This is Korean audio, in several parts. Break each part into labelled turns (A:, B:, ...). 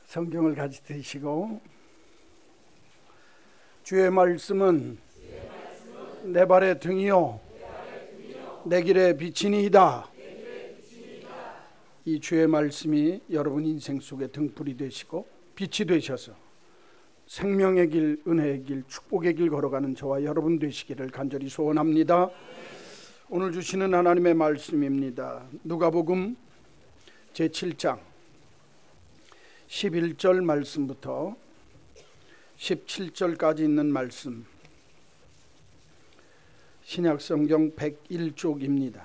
A: 성경을 같이 드시고, 주의 말씀은 내 발의 등이요 내 길의 빛이니이다. 이 주의 말씀이 여러분 인생 속에 등불이 되시고 빛이 되셔서 생명의 길, 은혜의 길, 축복의 길 걸어가는 저와 여러분 되시기를 간절히 소원합니다. 오늘 주시는 하나님의 말씀입니다. 누가복음 제7장 11절 말씀부터 17절까지 있는 말씀, 신약성경 101쪽입니다.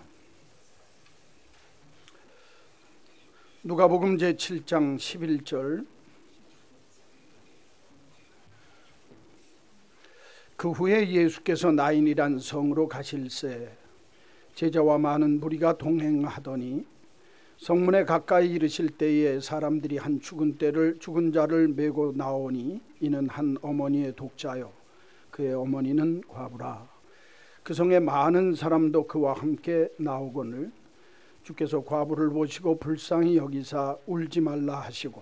A: 누가복음 제7장 11절. 그 후에 예수께서 나인이란 성으로 가실새 제자와 많은 무리가 동행하더니 성문에 가까이 이르실 때에 사람들이 한 죽은 자를 메고 나오니 이는 한 어머니의 독자요 그의 어머니는 과부라. 그 성에 많은 사람도 그와 함께 나오거늘 주께서 과부를 보시고 불쌍히 여기사 울지 말라 하시고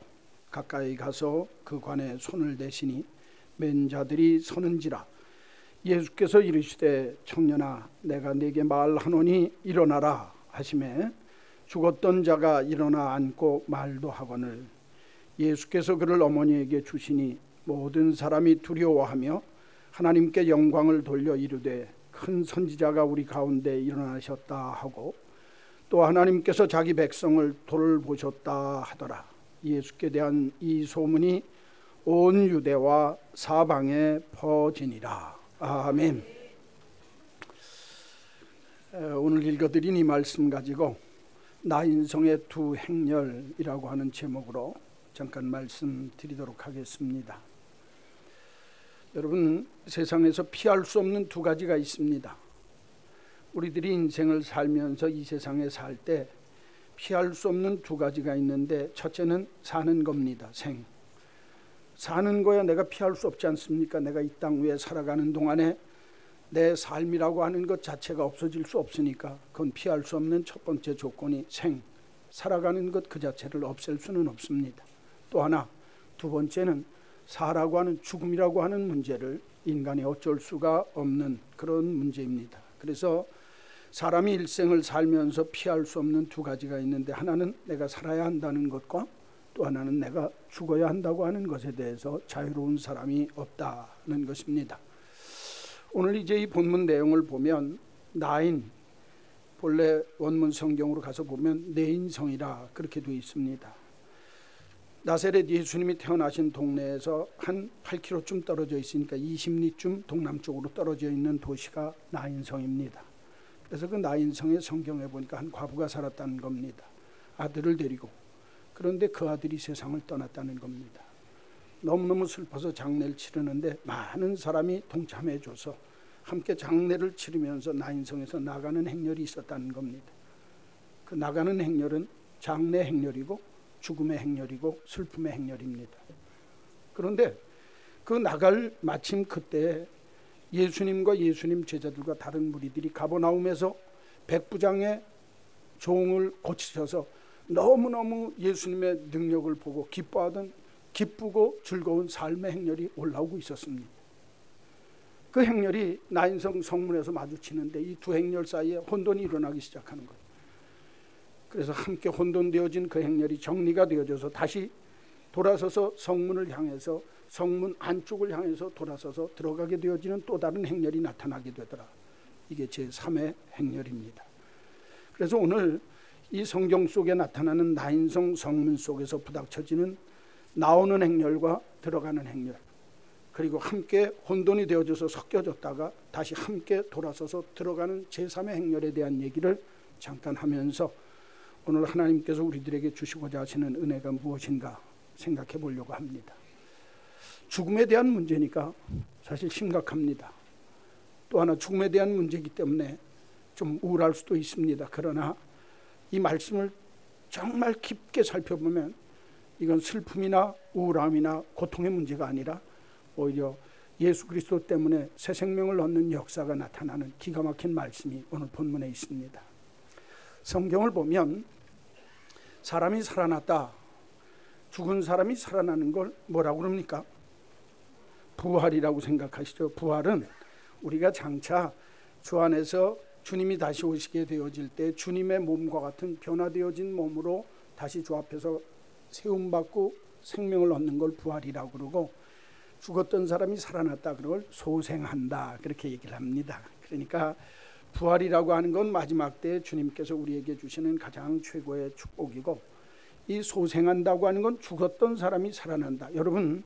A: 가까이 가서 그 관에 손을 대시니 맨 자들이 서는지라. 예수께서 이르시되 청년아 내가 네게 말하노니 일어나라 하시매 죽었던 자가 일어나 앉고 말도 하거늘 예수께서 그를 어머니에게 주시니 모든 사람이 두려워하며 하나님께 영광을 돌려 이르되 큰 선지자가 우리 가운데 일어나셨다 하고 또 하나님께서 자기 백성을 돌보셨다 하더라. 예수께 대한 이 소문이 온 유대와 사방에 퍼지니라. 아멘. 오늘 읽어드린 이 말씀 가지고 나인성의 두 행렬이라고 하는 제목으로 잠깐 말씀드리도록 하겠습니다. 여러분, 세상에서 피할 수 없는 두 가지가 있습니다. 우리들이 인생을 살면서 이 세상에 살 때 피할 수 없는 두 가지가 있는데, 첫째는 사는 겁니다. 사는 거야 내가 피할 수 없지 않습니까? 내가 이 땅 위에 살아가는 동안에 내 삶이라고 하는 것 자체가 없어질 수 없으니까 그건 피할 수 없는 첫 번째 조건이 살아가는 것 그 자체를 없앨 수는 없습니다. 또 하나, 두 번째는 사라고 하는 죽음이라고 하는 문제를 인간이 어쩔 수가 없는 그런 문제입니다. 그래서 사람이 일생을 살면서 피할 수 없는 두 가지가 있는데, 하나는 내가 살아야 한다는 것과 또 하나는 내가 죽어야 한다고 하는 것에 대해서 자유로운 사람이 없다는 것입니다. 오늘 이제 이 본문 내용을 보면 나인, 본래 원문 성경으로 가서 보면 네인성이라 그렇게 되어 있습니다. 나사렛 예수님이 태어나신 동네에서 한 8km쯤 떨어져 있으니까 20리쯤 동남쪽으로 떨어져 있는 도시가 나인성입니다. 그래서 그 나인성의 성경에 보니까 한 과부가 살았다는 겁니다. 아들을 데리고. 그런데 그 아들이 세상을 떠났다는 겁니다. 너무너무 슬퍼서 장례를 치르는데 많은 사람이 동참해줘서 함께 장례를 치르면서 나인성에서 나가는 행렬이 있었다는 겁니다. 그 나가는 행렬은 장례 행렬이고 죽음의 행렬이고 슬픔의 행렬입니다. 그런데 그 나갈 마침 그때 예수님과 예수님 제자들과 다른 무리들이 가버나움에서 백부장의 종을 고치셔서 너무너무 예수님의 능력을 보고 기뻐하던 기쁘고 즐거운 삶의 행렬이 올라오고 있었습니다. 그 행렬이 나인성 성문에서 마주치는데 이 두 행렬 사이에 혼돈이 일어나기 시작하는 거예요. 그래서 함께 혼돈되어진 그 행렬이 정리가 되어져서 다시 돌아서서 성문을 향해서 성문 안쪽을 향해서 돌아서서 들어가게 되어지는 또 다른 행렬이 나타나게 되더라. 이게 제3의 행렬입니다. 그래서 오늘 이 성경 속에 나타나는 나인성 성문 속에서 부닥쳐지는 나오는 행렬과 들어가는 행렬, 그리고 함께 혼돈이 되어져서 섞여졌다가 다시 함께 돌아서서 들어가는 제3의 행렬에 대한 얘기를 잠깐 하면서 오늘 하나님께서 우리들에게 주시고자 하시는 은혜가 무엇인가 생각해 보려고 합니다. 죽음에 대한 문제니까 사실 심각합니다. 또 하나 죽음에 대한 문제이기 때문에 좀 우울할 수도 있습니다. 그러나 이 말씀을 정말 깊게 살펴보면 이건 슬픔이나 우울함이나 고통의 문제가 아니라 오히려 예수 그리스도 때문에 새 생명을 얻는 역사가 나타나는 기가 막힌 말씀이 오늘 본문에 있습니다. 성경을 보면 사람이 살아났다, 죽은 사람이 살아나는 걸 뭐라고 그럽니까? 부활이라고 생각하시죠. 부활은 우리가 장차 주 안에서 주님이 다시 오시게 되어질 때 주님의 몸과 같은 변화되어진 몸으로 다시 주 앞에서 세움받고 생명을 얻는 걸 부활이라고 그러고, 죽었던 사람이 살아났다 그걸 소생한다 그렇게 얘기를 합니다. 그러니까 부활이라고 하는 건 마지막 때 주님께서 우리에게 주시는 가장 최고의 축복이고, 이 소생한다고 하는 건 죽었던 사람이 살아난다. 여러분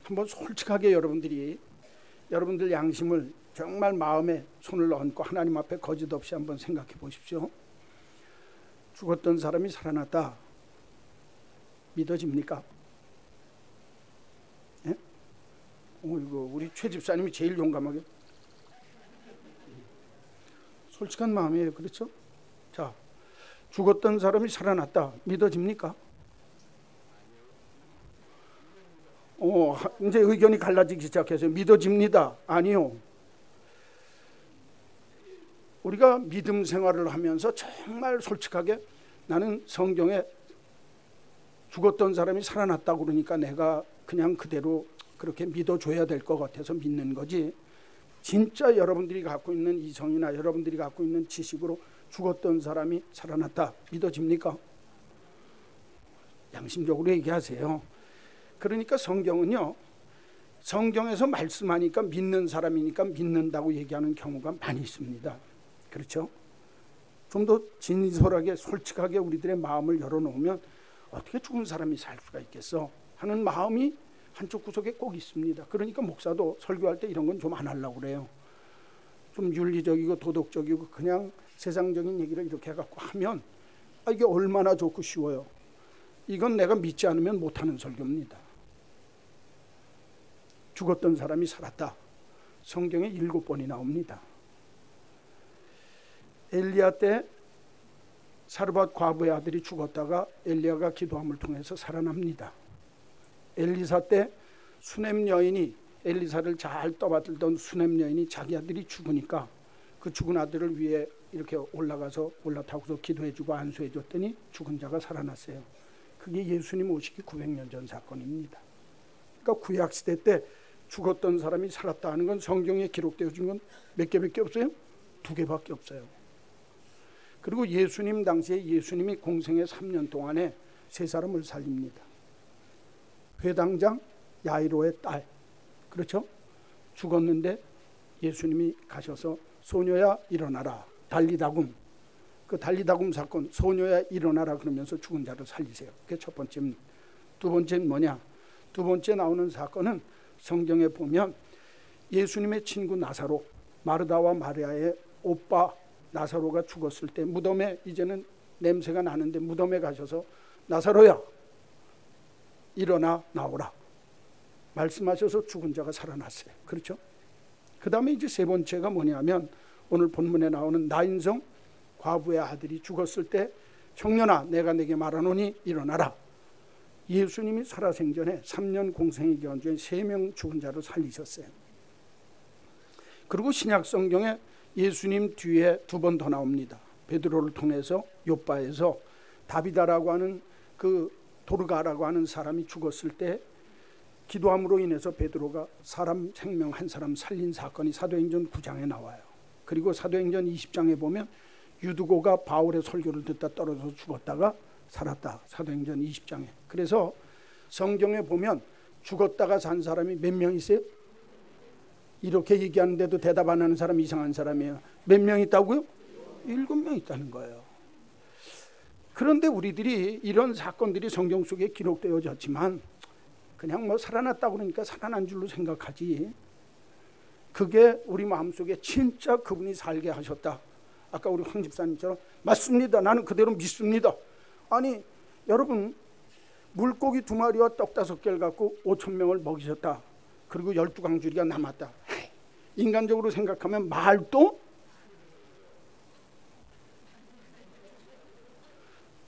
A: 한번 솔직하게 여러분들 양심을 정말 마음에 손을 얹고 하나님 앞에 거짓 없이 한번 생각해 보십시오. 죽었던 사람이 살아났다. 믿어집니까? 예? 이거 우리 최 집사님이 제일 용감하게 솔직한 마음이에요. 그렇죠? 자, 죽었던 사람이 살아났다. 믿어집니까? 이제 의견이 갈라지기 시작해서 믿어집니다. 아니요. 우리가 믿음 생활을 하면서 정말 솔직하게 나는 성경에 죽었던 사람이 살아났다고 그러니까 내가 그냥 그대로 그렇게 믿어줘야 될 것 같아서 믿는 거지, 진짜 여러분들이 갖고 있는 이성이나 여러분들이 갖고 있는 지식으로 죽었던 사람이 살아났다 믿어집니까? 양심적으로 얘기하세요. 그러니까 성경은요, 성경에서 말씀하니까 믿는 사람이니까 믿는다고 얘기하는 경우가 많이 있습니다. 그렇죠? 좀 더 진솔하게 솔직하게 우리들의 마음을 열어놓으면 어떻게 죽은 사람이 살 수가 있겠어 하는 마음이 한쪽 구석에 꼭 있습니다. 그러니까 목사도 설교할 때 이런 건 좀 안 하려고 그래요. 좀 윤리적이고 도덕적이고 그냥 세상적인 얘기를 이렇게 해갖고 하면 이게 얼마나 좋고 쉬워요. 이건 내가 믿지 않으면 못하는 설교입니다. 죽었던 사람이 살았다. 성경에 7번이 나옵니다. 엘리야 때 사르밧 과부의 아들이 죽었다가 엘리야가 기도함을 통해서 살아납니다. 엘리사 때 수넴 여인이, 엘리사를 잘 떠받들던 수넴 여인이 자기 아들이 죽으니까 그 죽은 아들을 위해 이렇게 올라타고서 기도해주고 안수해줬더니 죽은 자가 살아났어요. 그게 예수님 오시기 900년 전 사건입니다. 그러니까 구약시대 때 죽었던 사람이 살았다 하는 건 성경에 기록되어진 건 몇 개밖에 없어요? 2개밖에 없어요. 그리고 예수님 당시에 예수님이 공생의 3년 동안에 3사람을 살립니다. 회당장 야이로의 딸, 그렇죠? 죽었는데 예수님이 가셔서 소녀야 일어나라, 달리다굼, 그 달리다굼 사건, 소녀야 일어나라 그러면서 죽은 자를 살리세요. 그게 첫 번째입니다. 두 번째는 뭐냐? 두 번째 나오는 사건은 성경에 보면 예수님의 친구 나사로, 마르다와 마리아의 오빠 나사로가 죽었을 때 무덤에 이제는 냄새가 나는데 무덤에 가셔서 나사로야 일어나 나오라 말씀하셔서 죽은 자가 살아났어요. 그렇죠? 그 다음에 이제 세 번째가 뭐냐면 오늘 본문에 나오는 나인성 과부의 아들이 죽었을 때 청년아 내가 내게 말하노니 일어나라. 예수님이 살아생전에 3년 공생의 기간 중에 3명 죽은 자를 살리셨어요. 그리고 신약 성경에 예수님 뒤에 2번 더 나옵니다. 베드로를 통해서 요바에서 다비다라고 하는 그 도르가라고 하는 사람이 죽었을 때 기도함으로 인해서 베드로가 사람 생명 한 사람 살린 사건이 사도행전 9장에 나와요. 그리고 사도행전 20장에 보면 유두고가 바울의 설교를 듣다 떨어져서 죽었다가 살았다. 사도행전 20장에. 그래서 성경에 보면 죽었다가 산 사람이 몇 명 있어요? 이렇게 얘기하는데도 대답 안 하는 사람이 이상한 사람이에요. 몇 명 있다고요? 7명 있다는 거예요. 그런데 우리들이 이런 사건들이 성경 속에 기록되어졌지만 그냥 뭐 살아났다고 그러니까 살아난 줄로 생각하지, 그게 우리 마음속에 진짜 그분이 살게 하셨다. 아까 우리 황 집사님처럼 맞습니다. 나는 그대로 믿습니다. 아니 여러분, 물고기 2마리와 떡 5개를 갖고 5,000명을 먹이셨다. 그리고 12강줄기가 남았다. 인간적으로 생각하면 말도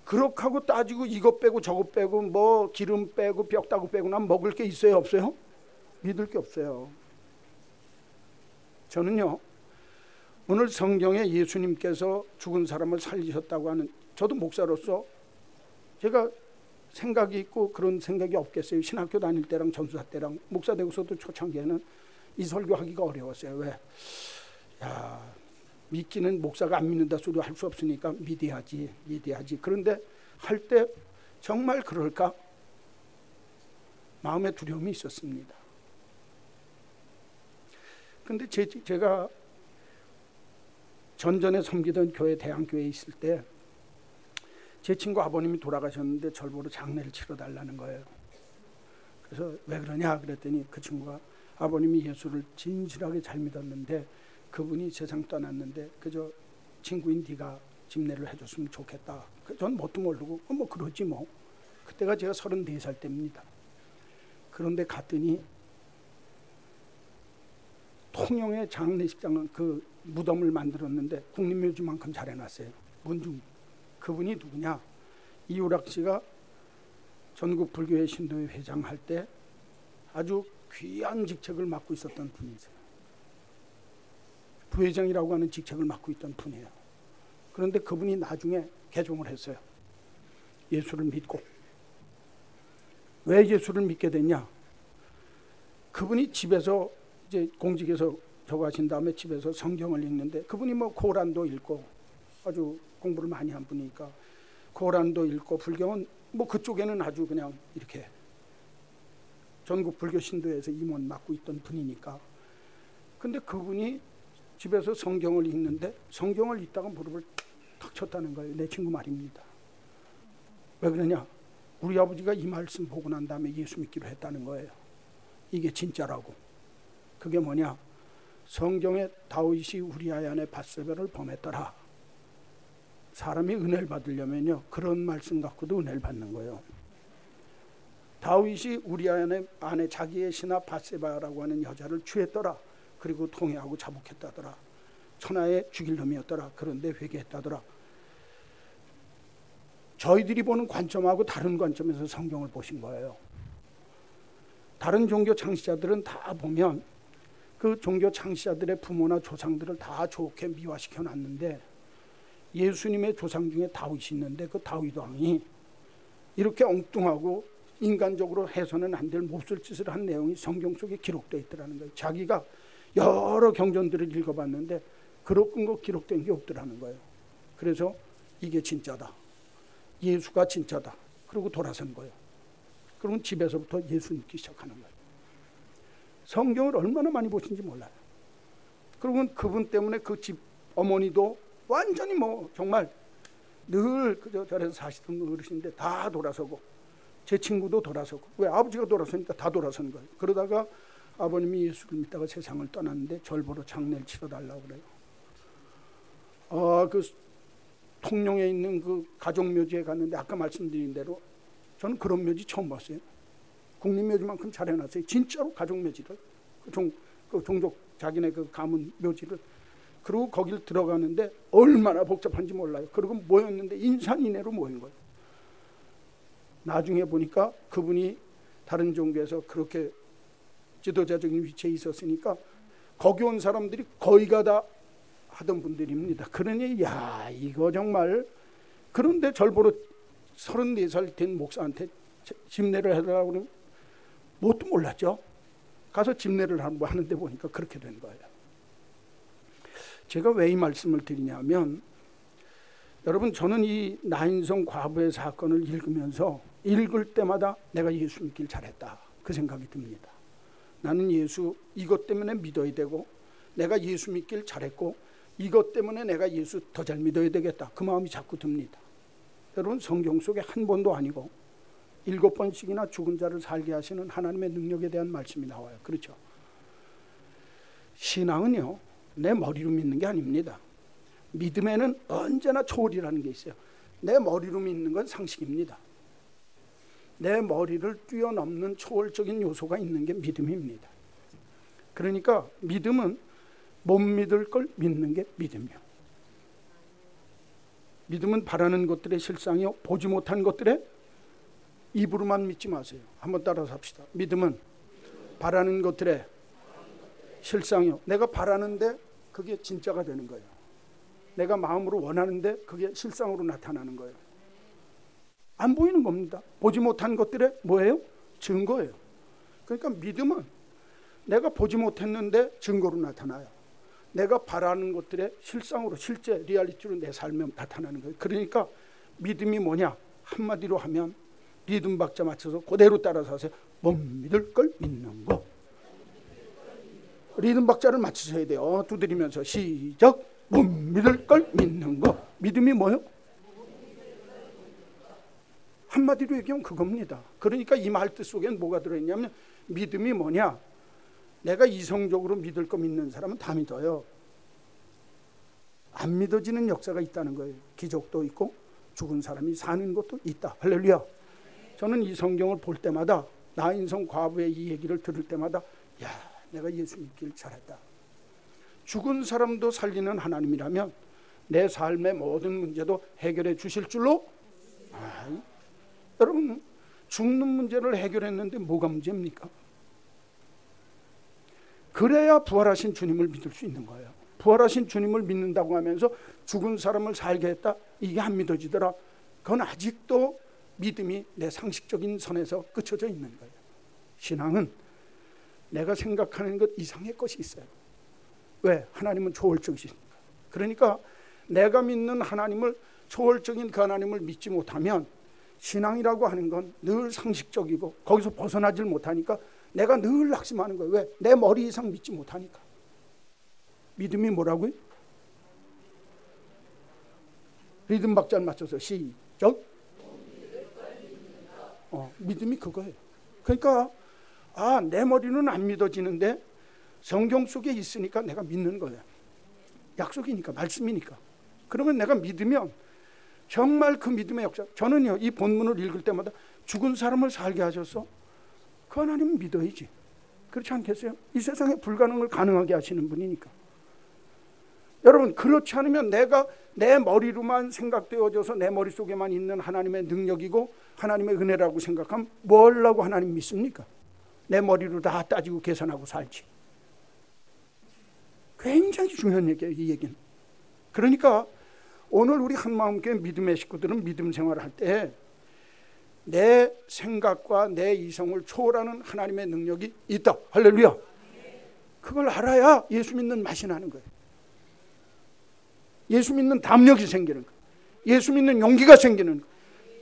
A: 그렇게 하고 따지고 이것 빼고 저것 빼고 뭐 기름 빼고 뼈다구 빼고 난 먹을 게 있어요 없어요? 믿을 게 없어요. 저는요 오늘 성경에 예수님께서 죽은 사람을 살리셨다고 하는, 저도 목사로서 제가 생각이 있고 그런 생각이 없겠어요? 신학교 다닐 때랑 전수사 때랑 목사 되고서도 초창기에는 이 설교하기가 어려웠어요. 왜? 야, 믿기는 목사가 안 믿는다 소리 할 수 없으니까 믿어야지. 그런데 할 때 정말 그럴까? 마음의 두려움이 있었습니다. 근데 제가 전전에 섬기던 교회 대한교회에 있을 때 제 친구 아버님이 돌아가셨는데 절 보러 장례를 치러달라는 거예요. 그래서 왜 그러냐 그랬더니 그 친구가 아버님이 예수를 진실하게 잘 믿었는데 그분이 세상 떠났는데 그저 친구인 네가 집례를 해줬으면 좋겠다. 전 뭣도 모르고 뭐 그러지 뭐. 그때가 제가 34살 때입니다. 그런데 갔더니 통영의 장례식장은 그 무덤을 만들었는데 국립묘지만큼 잘 해놨어요. 문중. 그분이 누구냐? 이우락 씨가 전국 불교회 신도회 회장할 때 아주 귀한 직책을 맡고 있었던 분이세요. 부회장이라고 하는 직책을 맡고 있던 분이에요. 그런데 그분이 나중에 개종을 했어요. 예수를 믿고. 왜 예수를 믿게 됐냐? 그분이 집에서 이제 공직에서 저거 하신 다음에 집에서 성경을 읽는데 그분이 뭐 고란도 읽고 아주 공부를 많이 한 분이니까 고란도 읽고 불경은 뭐 그쪽에는 아주 그냥 이렇게 전국 불교 신도에서 임원 맡고 있던 분이니까. 근데 그분이 집에서 성경을 읽는데 성경을 읽다가 무릎을 탁 쳤다는 거예요. 내 친구 말입니다. 왜 그러냐? 우리 아버지가 이 말씀 보고 난 다음에 예수 믿기로 했다는 거예요. 이게 진짜라고. 그게 뭐냐? 성경에 다윗이 우리아의 아내 밧세바를 범했더라. 사람이 은혜를 받으려면요 그런 말씀 갖고도 은혜를 받는 거예요. 다윗이 우리아의 아내 자기의 신하 밧세바라고 하는 여자를 취했더라. 그리고 통회하고 자복했다더라. 천하에 죽일 놈이었더라. 그런데 회개했다더라. 저희들이 보는 관점하고 다른 관점에서 성경을 보신 거예요. 다른 종교 창시자들은 다 보면 그 종교 창시자들의 부모나 조상들을 다 좋게 미화시켜 놨는데 예수님의 조상 중에 다윗이 있는데 그 다윗 왕이 이렇게 엉뚱하고 인간적으로 해서는 안 될 몹쓸 짓을 한 내용이 성경 속에 기록되어 있더라는 거예요. 자기가 여러 경전들을 읽어봤는데 그런 거 기록된 게 없더라는 거예요. 그래서 이게 진짜다. 예수가 진짜다. 그리고 돌아선 거예요. 그러면 집에서부터 예수 믿기 시작하는 거예요. 성경을 얼마나 많이 보신지 몰라요. 그러면 그분 때문에 그 집 어머니도 완전히 뭐 정말 늘 그저 저래서 사시던 어르신인데 다 돌아서고 제 친구도 돌아서고 왜 아버지가 돌아서니까 다 돌아선 거예요. 그러다가 아버님이 예수를 믿다가 세상을 떠났는데 절 보러 장례를 치러달라고 그래요. 그 통영에 있는 그 가족묘지에 갔는데 아까 말씀드린 대로 저는 그런 묘지 처음 봤어요. 국립묘지만큼 잘 해놨어요. 진짜로 가족묘지를 그 종족 자기네 그 가문 묘지를. 그리고 거기를 들어가는데 얼마나 복잡한지 몰라요. 그리고 모였는데 인산인해로 모인 거예요. 나중에 보니까 그분이 다른 종교에서 그렇게 지도자적인 위치에 있었으니까 거기 온 사람들이 거의가 다 하던 분들입니다. 그러니 야 이거 정말. 그런데 절 보러 34살 된 목사한테 집례를 해달라고 그러면 뭣도 몰랐죠. 가서 집례를 하는데 보니까 그렇게 된 거예요. 제가 왜 이 말씀을 드리냐면 여러분 저는 이 나인성 과부의 사건을 읽으면서 읽을 때마다 내가 예수 믿길 잘했다 그 생각이 듭니다. 나는 예수 이것 때문에 믿어야 되고 내가 예수 믿길 잘했고 이것 때문에 내가 예수 더 잘 믿어야 되겠다 그 마음이 자꾸 듭니다. 여러분 성경 속에 한 번도 아니고 7번씩이나 죽은 자를 살게 하시는 하나님의 능력에 대한 말씀이 나와요. 그렇죠? 신앙은요 내 머리로 믿는 게 아닙니다. 믿음에는 언제나 초월이라는 게 있어요. 내 머리로 믿는 건 상식입니다. 내 머리를 뛰어넘는 초월적인 요소가 있는 게 믿음입니다. 그러니까 믿음은 못 믿을 걸 믿는 게 믿음이요. 믿음은 바라는 것들의 실상이요 보지 못한 것들의 입으로만 믿지 마세요. 한번 따라서 합시다. 믿음은 바라는 것들의 실상이요. 내가 바라는데 그게 진짜가 되는 거예요. 내가 마음으로 원하는데 그게 실상으로 나타나는 거예요. 안 보이는 겁니다. 보지 못한 것들의 뭐예요? 증거예요. 그러니까 믿음은 내가 보지 못했는데 증거로 나타나요. 내가 바라는 것들의 실상으로 실제 리얼리티로 내 삶에 나타나는 거예요. 그러니까 믿음이 뭐냐? 한마디로 하면 리듬 박자 맞춰서 그대로 따라서 하세요. 못 믿을 걸 믿는 거. 리듬 박자를 맞추셔야 돼요. 두드리면서 시작. 못 믿을 걸 믿는 거. 믿음이 뭐예요? 한마디로 얘기하면 그겁니다. 그러니까 이 말 뜻 속에는 뭐가 들어있냐면 믿음이 뭐냐? 내가 이성적으로 믿을 거 믿는 사람은 다 믿어요. 안 믿어지는 역사가 있다는 거예요. 기적도 있고 죽은 사람이 사는 것도 있다. 할렐루야. 저는 이 성경을 볼 때마다 나인성 과부의 이 얘기를 들을 때마다 야, 내가 예수 믿길 잘했다. 죽은 사람도 살리는 하나님이라면 내 삶의 모든 문제도 해결해 주실 줄로. 여러분, 죽는 문제를 해결했는데 뭐가 문제입니까? 그래야 부활하신 주님을 믿을 수 있는 거예요. 부활하신 주님을 믿는다고 하면서 죽은 사람을 살게 했다, 이게 안 믿어지더라. 그건 아직도 믿음이 내 상식적인 선에서 그쳐져 있는 거예요. 신앙은 내가 생각하는 것 이상의 것이 있어요. 왜? 하나님은 초월적이시니까. 그러니까 내가 믿는 하나님을, 초월적인 그 하나님을 믿지 못하면 신앙이라고 하는 건 늘 상식적이고 거기서 벗어나질 못하니까 내가 늘 낙심하는 거예요. 왜? 내 머리 이상 믿지 못하니까. 믿음이 뭐라고요? 리듬 박자를 맞춰서 시작. 믿음이 그거예요. 그러니까 내 머리는 안 믿어지는데 성경 속에 있으니까 내가 믿는 거예요. 약속이니까, 말씀이니까. 그러면 내가 믿으면 정말 그 믿음의 역사. 저는요, 이 본문을 읽을 때마다 죽은 사람을 살게 하셔서 그 하나님은 믿어야지. 그렇지 않겠어요? 이 세상에 불가능을 가능하게 하시는 분이니까. 여러분, 그렇지 않으면 내가 내 머리로만 생각되어져서 내 머릿속에만 있는 하나님의 능력이고 하나님의 은혜라고 생각하면 뭘라고 하나님 믿습니까? 내 머리로 다 따지고 계산하고 살지. 굉장히 중요한 얘기예요, 이 얘기는. 그러니까 오늘 우리 한마음교회 믿음의 식구들은 믿음 생활을 할 때 내 생각과 내 이성을 초월하는 하나님의 능력이 있다. 할렐루야. 그걸 알아야 예수 믿는 맛이 나는 거예요. 예수 믿는 담력이 생기는 거예요. 예수 믿는 용기가 생기는 거예요.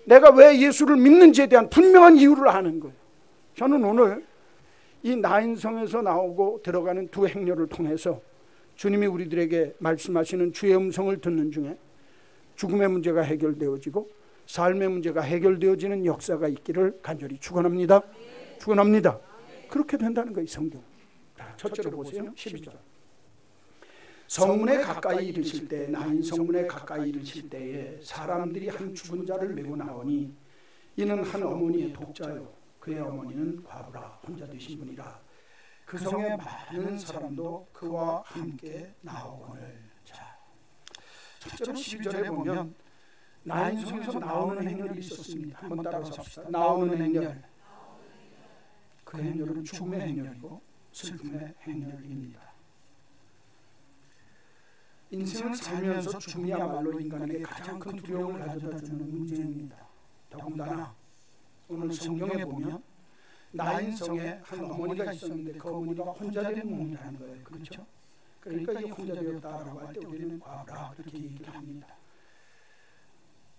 A: 내가 왜 예수를 믿는지에 대한 분명한 이유를 아는 거예요. 저는 오늘 이 나인성에서 나오고 들어가는 두 행렬을 통해서 주님이 우리들에게 말씀하시는 주의 음성을 듣는 중에 죽음의 문제가 해결되어지고 삶의 문제가 해결되어지는 역사가 있기를 간절히 축원합니다. 축원합니다. 그렇게 된다는 거예요, 성경. 첫째로 보세요. 12절. 성문에 가까이 이르실 때, 나인 성문에 가까이 이르실 때에 사람들이 한 죽은 자를 메고 나오니 이는 한 어머니의 독자요 그의 어머니는 과부라 혼자 되신 분이라. 그 성에 많은 사람도 그와 함께 나오거늘. 자, 첫째로 12절에 보면 나인성에서 나오는 행렬이 있었습니다. 한번 따라서 합시다. 나오는 행렬. 그 행렬은 죽음의 행렬이고 슬픔의 행렬입니다. 인생을 살면서 죽음이야말로 인간에게 가장 큰 두려움을 가져다주는 문제입니다. 더군다나 오늘 성경에 보면 나인성에 한 어머니가 있었는데 그 어머니가 혼자 된 몸이라는 거예요. 그렇죠? 그러니까 이 혼자 되었다라고 할 때 우리는 과부라 그렇게 얘기를 합니다.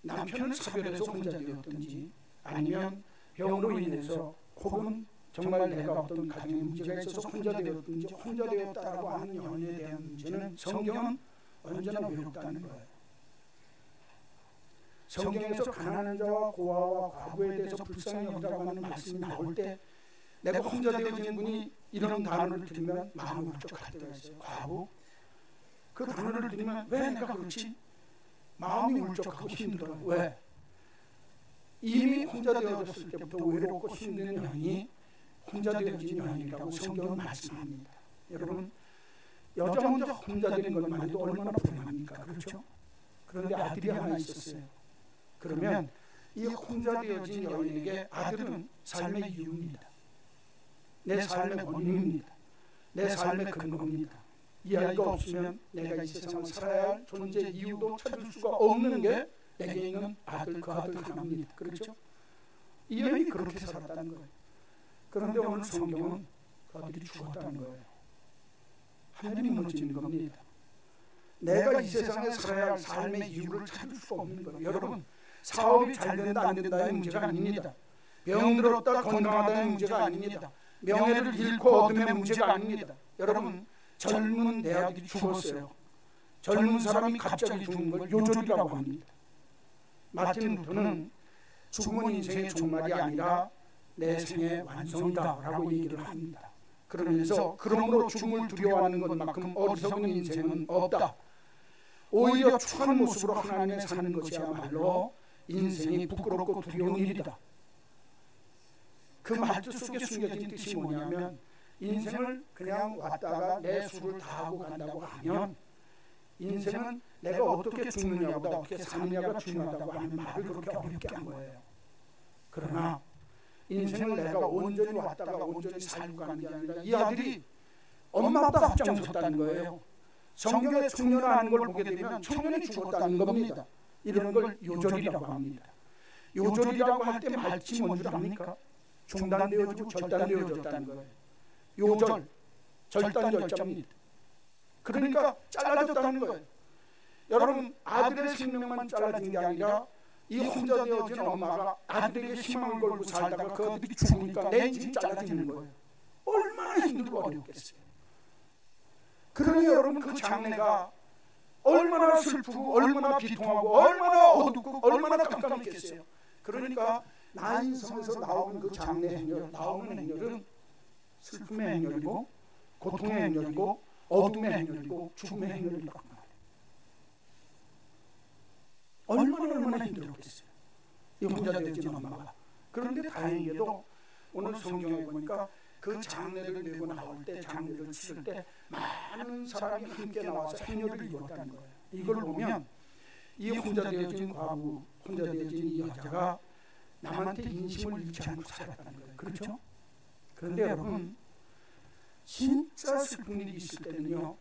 A: 남편을 사별해서 혼자 되었든지 아니면 병으로 인해서 혹은 정말 내가 어떤 가정에 문제가 있어서 혼자 되었든지 혼자 되었다라고 하는 연애에 대한 문제는 성경은 언제나 외롭다는 거예요. 성경에서 가난한 자와 고아와 과부에 대해서 불쌍히 여기라고 하는 말씀이 나올 때 내가 혼자 되어진 분이 이런 단어를 들으면 마음이 울적할 때가 있어요. 과부? 그 단어를 들으면 왜 내가 그렇지? 마음이 울적하고 힘들어요. 왜? 이미 혼자 되어졌을 때부터 외롭고 힘든 여인이 혼자 되어진 여인이라고 성경은 말씀합니다. 여러분, 여자 혼자 혼자 되는 것만 해도 얼마나 불행합니까? 그렇죠? 그런데 아들이 하나 있었어요. 그러면 이 혼자 되어진 여인에게 아들은 삶의 이유입니다. 내 삶의 원인입니다. 내 삶의 근거입니다. 이 아이가 없으면 내가 이 세상을 살아야 할 존재 이유도 찾을 수가 없는 게 내게 있는 아들 그 아들 하나입니다. 그렇죠? 이 여인이 그렇게 살았다는 거예요. 그런데 오늘 성경은 그 아들이 죽었다는 거예요. 하늘이 무너지는 겁니다. 내가 이 세상에 살아야 할 삶의 이유를 찾을 수가 없는 거예요. 여러분, 사업이 잘 된다 안 된다의 문제가 아닙니다. 병들었다 건강하다의 문제가 아닙니다. 명예를 잃고 얻음의 문제가 아닙니다. 여러분, 젊은 내 아들이 죽었어요. 젊은 사람이 갑자기 죽는 걸 요절이라고 합니다. 마틴 루터는 죽음은 인생의 종말이 아니라 내 생의 완성이다 라고 얘기를 합니다. 그러면서 그러므로 죽음을 두려워하는 것만큼 어리석은 인생은 없다. 오히려 추한 모습으로 하나님의 사는 것이야말로 인생이 부끄럽고 두려운 일이다. 그 말투 속에 숨겨진 뜻이 뭐냐면 인생을 그냥 왔다가 내 수를 다하고 간다고 하면 인생은 내가 어떻게 죽느냐보다 어떻게 사느냐가 중요하다고 하는 말을 그렇게 어렵게 한 거예요. 그러나 인생을 내가 온전히 왔다가 온전히 살고 가는 게 아니라 이 아들이 엄마 아빠 앞장섰다는 거예요. 성경에 청년하는 걸 보게 되면 청년이 죽었다는 겁니다. 이런 걸 요절이라고 합니다. 요절이라고 할 때 말치 뭔 줄 압니까? 중단되어지고 절단되어졌다는 거예요. 요절, 절단 절자입니다. 그러니까 잘라졌다는 거예요. 여러분, 아들의 생명만 잘라진 게 아니라 이 혼자 되어진 엄마가 아들에게 희망을 걸고 살다가 그 아들이 죽으니까 내 인생이 잘라지는 거예요. 얼마나 힘들고 어렵겠어요. 그러니 여러분, 그 장례가 얼마나 슬프고 얼마나 비통하고 얼마나 어둡고 얼마나 깜깜했겠어요. 그러니까 나인성에서 나오는 그 장례 행렬, 나오는 행렬은 슬픔의 행렬이고 고통의 행렬이고 어둠의 행렬이고 죽음의 행렬이라고 말해요. 얼마나 힘들었겠어요. 이 혼자 되어진 엄마가. 그런데 다행히도 오늘 성경에 보니까 그 장례를 메고 나올 때, 장례를 치를 때 많은 사람이 함께 나와서 행렬을 이뤘다는 거예요. 이걸 보면 이 혼자 되어진 과부, 혼자 되어진 이 여자가 남한테 인심을 잃지 않고 살았다는 거예요. 그렇죠? 그런데 여러분, 진짜 슬픈 일이 있을 때는요,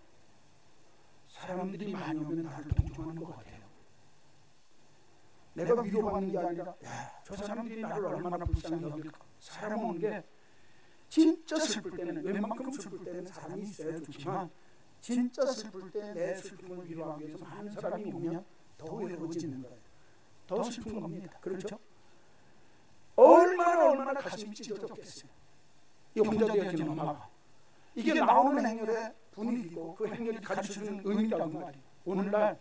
A: 사람들이 많이 오면 나를 동정하는 것 같아요. 내가 위로받는 게 아니라 저 사람들이 나를 얼마나 불쌍히 여길까. 사람 오는 게 진짜 슬플 때는, 웬만큼 슬플 때는 사람이 있어야 좋지만 진짜 슬플 때 내 슬픔을 위로하기 위해서 많은 사람이 오면 더 외로워지는 거예요. 더 슬픈 겁니다. 그렇죠? 얼마나 가슴이 찢어졌겠어요. 이 혼자 되어진 엄마가. 이게 나오는 행렬의 분위기고 그 행렬이 가르쳐주는 의미라고 말이에요. 오늘날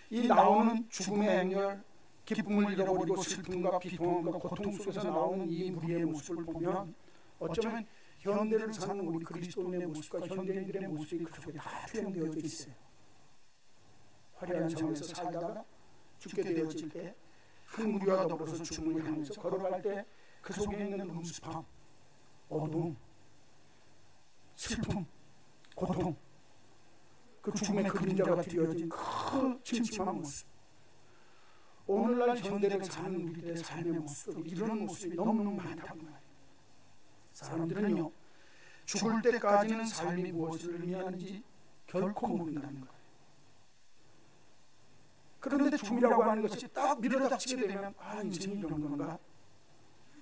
A: 이 나오는 죽음의 행렬, 기쁨을 잃어버리고 슬픔과 비통함과 고통 속에서 나오는 이 무리의 모습을 보면 어쩌면 현대를 사는 우리 그리스도인의 모습과 현대인들의 모습이 그 속에 다 투영되어져 있어요. 화려한 삶에서 살다가 죽게 되어질 때 한 무리와 더불어서 죽음을 향해서 걸어갈 때 그 속에 있는 음습함, 어두움, 슬픔, 고통, 그 죽음의 그림자가 드려진 그 침침한 모습. 오늘날 현대를 사는 우리들의 삶의 모습, 이런 모습이 너무너무 많다고 말해요. 사람들은요, 죽을 때까지는 삶이 무엇을 의미하는지 결코 모른다는 거예요. 그런데 죽음이라고 하는 것이 딱 밀어닥치게 되면 인생이 이런 건가?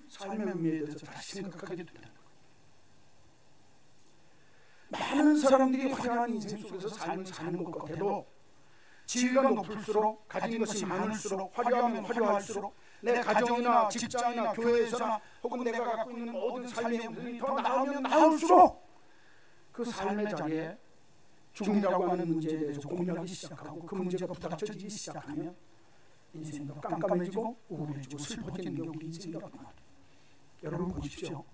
A: 삶의 의미에 대해서 다시 생각하게 된다는 거예요. 많은 사람들이 화려한 인생 속에서 삶을 사는 것 같아도 지위가 높을수록, 가진 것이 많을수록, 화려하면 화려할수록 내 가정이나 직장이나 교회에서나 혹은 내가 갖고 있는 모든 삶의 형편이 더 나으면 나을수록 그 삶의 자리에 죽음이라고 하는 문제에 대해서 고민하기 시작하고 그 문제가 부닥쳐지기 시작하면 인생이 더 깜깜해지고 우울해지고 슬퍼지는 게 우리 인생이라고 말이에요. 여러분 보십시오.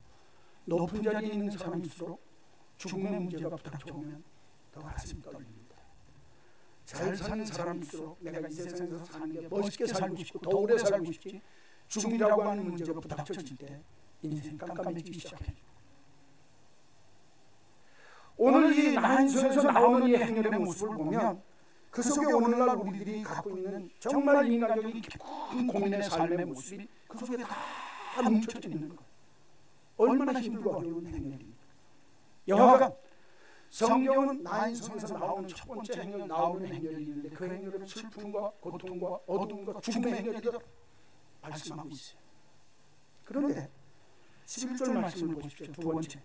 A: 높은 자리에 있는 사람일수록 죽음의 문제가 부닥쳐오면 더 가슴이 떨립니다. 잘 사는 사람일수록 내가 이 세상에서 사는 게 멋있게 살고 싶고 더 오래 살고 싶지, 죽음이라고 하는 문제가 부닥쳐질 때 인생이 깜깜해지기 시작해요. 오늘 이 나인성에서 나오는 이 행렬의 모습을 보면 그 속에 오늘날 우리들이 갖고 있는 정말 인간적인 깊은 고민의 삶의 모습이 그 속에 다 뭉쳐져 있는 거예요. 얼마나 힘들고 어려운 행렬입니까? 여하간 성경은 나인성에서 나오는 첫 번째 행렬, 나오는 행렬이 있는데 그 행렬은 슬픔과 고통과 어둠과 죽음의 행렬이다 말씀하고 있어요. 그런데 11절 말씀을 보십시오. 두 번째,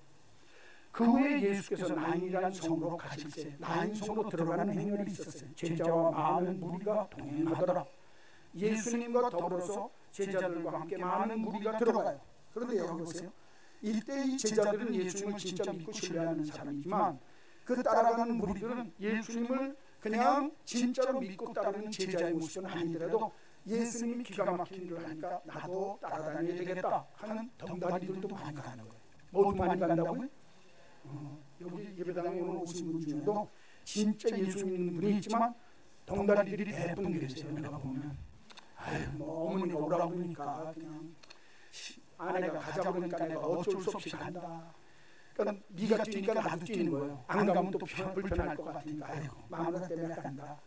A: 그 후에 예수께서 나인이라는 성으로 가실 때 나인 성으로 들어가는 행렬이 있었어요. 제자와 많은 무리가 동행하더라. 예수님과 더불어서 제자들과 함께 많은 무리가 들어가요. 그런데 여기 보세요. 이때 이 제자들은 예수님을 진짜 믿고 신뢰하는 사람이지만 그 따라가는 무리들은 예수님을 그냥 진짜로 믿고 따르는 제자의 모습은 아니더라도 예수님이 기가 막힌 일을 하니까 나도 따라다녀야 되겠다 하는 덩다리들도 많이 가는 거예요. 모두 많이 간다고요? 여기 예배당에 오늘 오신 분 중에도 진짜 예수 믿는 분이 있지만 덩다리들이 대부분 계세요. 내가 보면 뭐 어머니가 오라고 그러니까 그냥 아내가 가자고 그러니까 내가 어쩔 수 없이 간다. 그러니까 네가 뛰니까 나도 뛰는 거예요. 안 가면 또 불편할 것 같으니까 아이고 마누라 때문에 간다.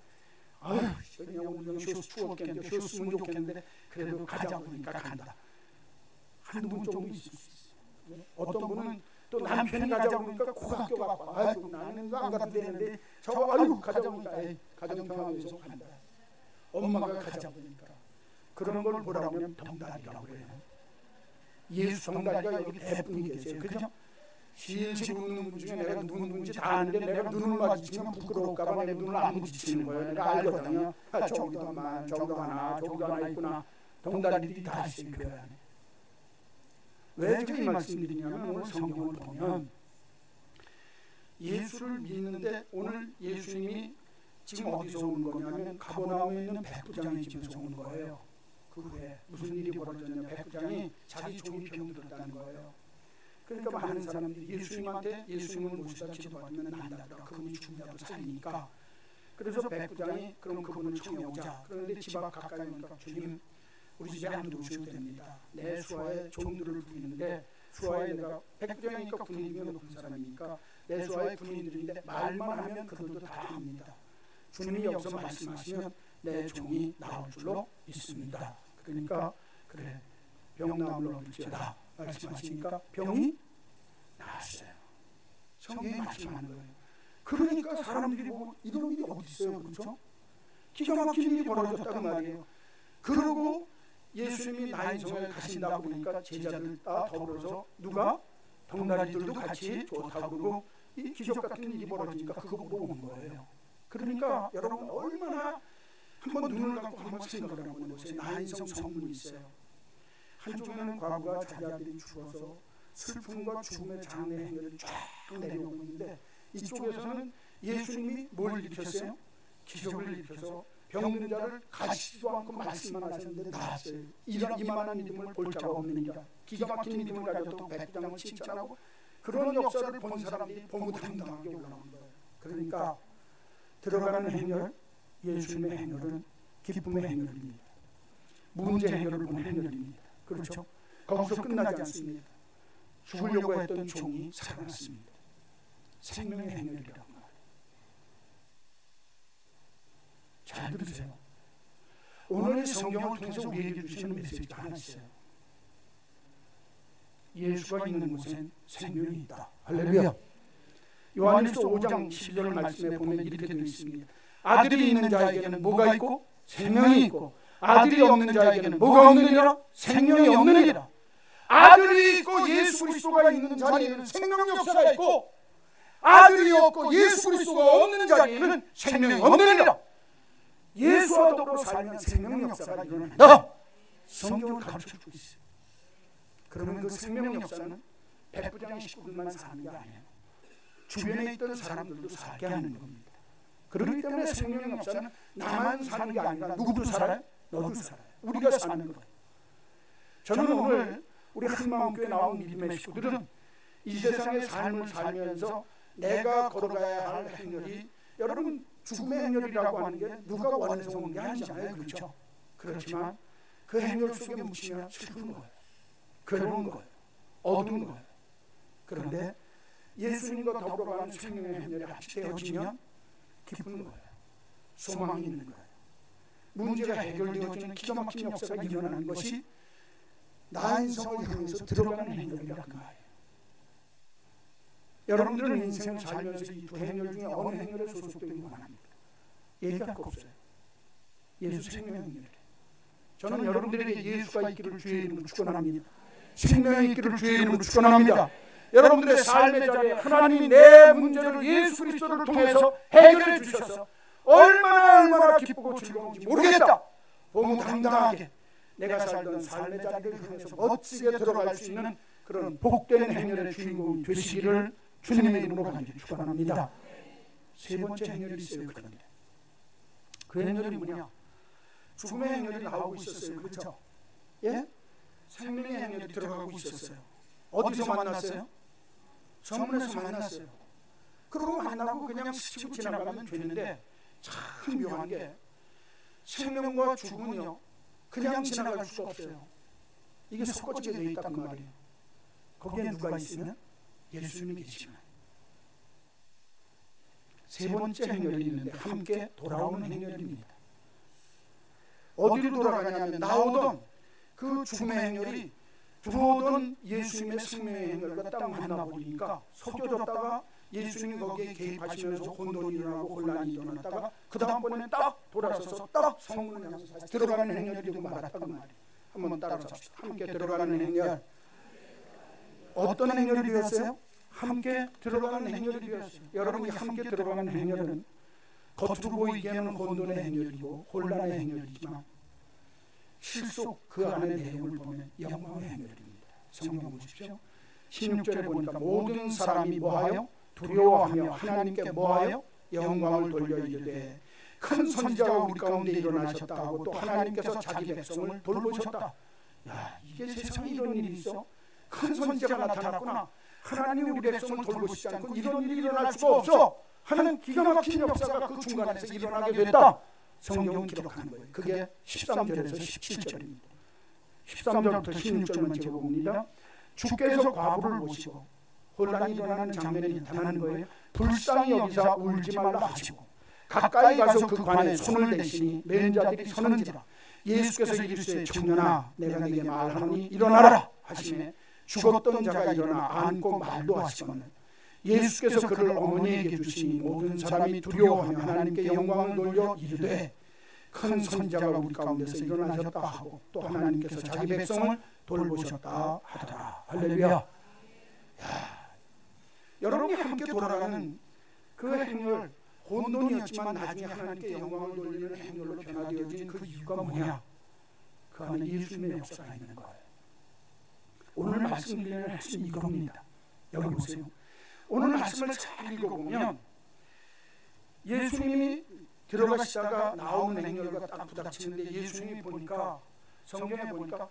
A: 아유 그냥 오늘 쉬어서 추웠겠는데 쉬었으면 좋겠는데 그래도 가자고 그러니까 간다. 한두 분 정도 있을 수 있어요. 어떤 분은 또 남편이 가자고 그러니까 고학교 가고 아이고 나는 안 가도 되는데 저 아이고 가자고 그러니까 가정평화 위해서 간다. 엄마가 가자고 그러니까 그런 걸 뭐라고 하면 덩다리라고 그래요. 예수 덩다리가 여기 대부분이 계세요. 그죠? 실실 웃는 분 중에 내가 누군지 다 아는데 내가 눈을 마주치면 부끄러울까 봐 내 눈을 안 마주치는 거예요. 내가 알거든요. 저기도 하나 있구나. 덩다리들이 다 있어요. 교회 안에. 왜 제가 이 말씀을 드리냐면 오늘 성경을 보면 예수를 믿는데 오늘 예수님이 지금 어디서 온 거냐면 가버나움에 있는 백부장의 집에서 온 거예요. 그 후에 무슨 일이 벌어졌냐. 백부장이 자기 종이 병들었다는 거예요. 그러니까 많은 사람들이 예수님한테 예수님을 모시다 기도하면 난다더라. 그분이 죽는다고 살리니까. 그래서 백부장이 그럼 그분을 청해오자. 그런데 집 앞 가까이 오니까 주님 우리 집에 안 들어오셔도 됩니다. 내 수하에 종들을 부리는데 수하에 내가 백부장이니까 군인이 높은 사람이니까 내 수하에 군인들인데 말만 하면 그들도 다 합니다. 주님이 여기서 말씀하시면 내 종이 나올 줄로 믿습니다. 그러니까 그래 병나음을 얻을지어다 말씀하시니까 병이 나았어요. 성경이 말씀하는 거예요. 그러니까 사람들이 보고 이런 일이 어디 있어요, 그렇죠? 기가 막힌 일이 벌어졌다고 말이에요. 그러고 예수님이 나인성에 가신다고 그러니까 제자들 다 더불어서 누가 덩다리들도 같이 좋다고 그러고 이 기적 같은 일이 벌어지니까 그거 보고 온 거예요. 그러니까 여러분 얼마나 한번 눈을 감고 한번 생각을 한번 해보세요. 나인성 성문이 있어요. 한쪽에는 과부가 자기 아들이 죽어서 슬픔과 죽음의 장례 행렬이 쫙 내려오고 있는데 이쪽에서는 예수님이 뭘 일으켰어요? 기적을 일으켜서 병든 자를 가시지도 않고 말씀만 하셨는데 나았어요. 이만한 믿음을 볼 자가 없느니라. 기가 막힌 믿음을 가져도 백부장을 칭찬하고 그런 역사를 본 사람들이 보무당당하게 올라오는 거예요. 그러니까 들어가는 행렬, 예수님의 행렬은 기쁨의 행렬입니다. 문제 행렬을 보는 행렬입니다. 그렇죠? 거기서 끝나지 않습니다. 죽으려고 했던 종이 살아났습니다. 생명의 행렬이라고 말해요. 잘 들으세요. 오늘 성경을 통해서 우리에게 주시는 메시지가 하나 있어요. 예수가 있는 곳엔 생명이 있다. 할렐루야. 요한일서 5장 11절 말씀에 보면 이렇게 되어 있습니다. 아들이 있는 자에게는 뭐가 있고 생명이 있고 아들이 없는 자에게는 뭐가 없느니라? 생명이 없느니라. 아들이 있고 예수 그리스도가 있는 자리에는 생명 역사가 있고 아들이 없고 예수 그리스도가 없는 자리에는 생명이 없느니라. 예수와 더불어 살면 생명 역사가 일어난다. 성경을 가르쳐주고 있어요. 그러면 그 생명 역사는 백부장의 식구들만 사는 게 아니에요. 주변에 있던 사람들도 살게 하는 겁니다. 그렇기 때문에 생명 역사는 나만 사는 게 아니라 누구도 살아요? 너도 살아요. 우리가 사는 거예요. 저는 오늘 우리 한마음교회 나온 믿음의 식구들은 이 세상의 삶을 살면서 내가 걸어가야 할 행렬이 여러분 죽음의 행렬이라고 하는 게 누가 원해서 온 게 아니잖아요. 그렇죠? 그렇지만 그 행렬 속에 묻히면 슬픈 거예요. 괴로운 거예요. 어두운 거예요. 그런데 예수님과 더불어가는 생명의 행렬이 같이 되어지면 기쁜 거예요. 소망이 있는 거예요. 문제가 해결되어지는 기가 막힌 역사가 일어나는 것이 나인성을 향해서 들어가는 행렬이라는 말이에요. 여러분들은 인생을 살면서 이 두 행렬 중에 어느 행렬에 소속되기 원합니까? 얘기할 거 없어요. 예수 생명 행렬. 저는 여러분들에게 예수가 있기를 주의 이름으로 축원합니다. 생명이 있기를 주의 이름으로 축원합니다. 여러분들의 삶의 자리에 하나님이 내 문제를 예수 그리스도를 통해서 해결해 주셔서 얼마나 기쁘고 즐거운지 모르겠다. 당당하게 내가 살던 삶의 자리를 향해서 멋지게 들어갈 수 있는 그런 복된 행렬의 주인공이 되시기를 주님의 이름으로 간절히 축원합니다. 세 번째 행렬이 있어요. 그런데 그 행렬이 뭐냐? 죽음의 행렬이 나오고 있었어요. 그렇죠? 예? 생명의 행렬이 들어가고 있었어요. 어디서 만났어요? 정문에서 만났어요. 그러고 만나고 그냥 스치고 지나가면 되는데 참 묘한 게 생명과 죽음은요 그냥 지나갈 수가 없어요. 이게 섞어지게 되어 있다 그 말이에요. 거기에 누가 있으면 예수님이 계시면. 세 번째 행렬이 있는데 함께 돌아오는 행렬입니다. 어디로 돌아가냐면 나오던 그 죽음의 행렬이 들어오던 예수님의 생명의 행렬과 딱 만나버리니까 섞여졌다가 예수님이 거기에 개입하시면서 혼돈이 일어나고 혼란이 일어났다가 그 다음번에는 딱 돌아서서 딱 성문을 향해서 다시 들어가는 행렬이 되고 말았다 그 말이에요. 한번 따라서 합시다. 함께 들어가는 행렬. 어떤 행렬이 되었어요? 함께 들어가는 행렬이 되었어요. 여러분이 함께 들어가는 행렬은 겉으로 보이기에는 혼돈의 행렬이고 혼란의 행렬이지만 실속 그 안의 내용을 보면 영광의 행렬입니다. 성경 보십시오. 16절에 보니까 모든 사람이 뭐하여? 두려워하며 하나님께 뭐하여? 영광을 돌려 이르되 큰 선지자가 우리 가운데 일어나셨다 하고 또 하나님께서 자기 백성을 돌보셨다. 야, 이게 세상에 이런 일이 있어? 큰 선지자가 나타났구나. 하나님이 우리 백성을 돌보시지 않고 이런 일이 일어날 수가 없어 하는 기가 막힌 역사가 그 중간에서 일어나게 됐다. 성경은 기록하는 거예요. 그게 13절에서 17절입니다. 13절부터 16절만 제목입니다. 주께서 과부를 모시고 혼란이 일어나는 장면이 나타나는 거예요. 불쌍히 여기사 울지 말라 하시고 가까이 가서 그 관에 손을 대시니 맨 자들이 서는지라. 예수께서 이르시되 청년아 내가 네게 말하노니 일어나라 하시매 죽었던 자가 일어나 앉고 말도 하시거늘 예수께서 그를 어머니에게 주시니 모든 사람이 두려워하며 하나님께 영광을 돌려 이르되 큰 선지자가 우리 가운데서 일어나셨다 하고 또 하나님께서 자기 백성을 돌보셨다 하더라. 할렐루야. 여러분이 함께 돌아가는 그 행렬 혼돈이었지만 나중에 하나님께 영광을 돌리는 행렬로 변화되어진 그 이유가 뭐냐? 그 안에 예수님의 역사가 있는 거예요. 오늘 말씀드리는 핵심이 이겁니다. 여기 보세요. 오늘 말씀을 잘 읽어보면 예수님이 들어가시다가 나오는 행렬과 딱 부닥치는데 예수님이 보니까 성경에 보니까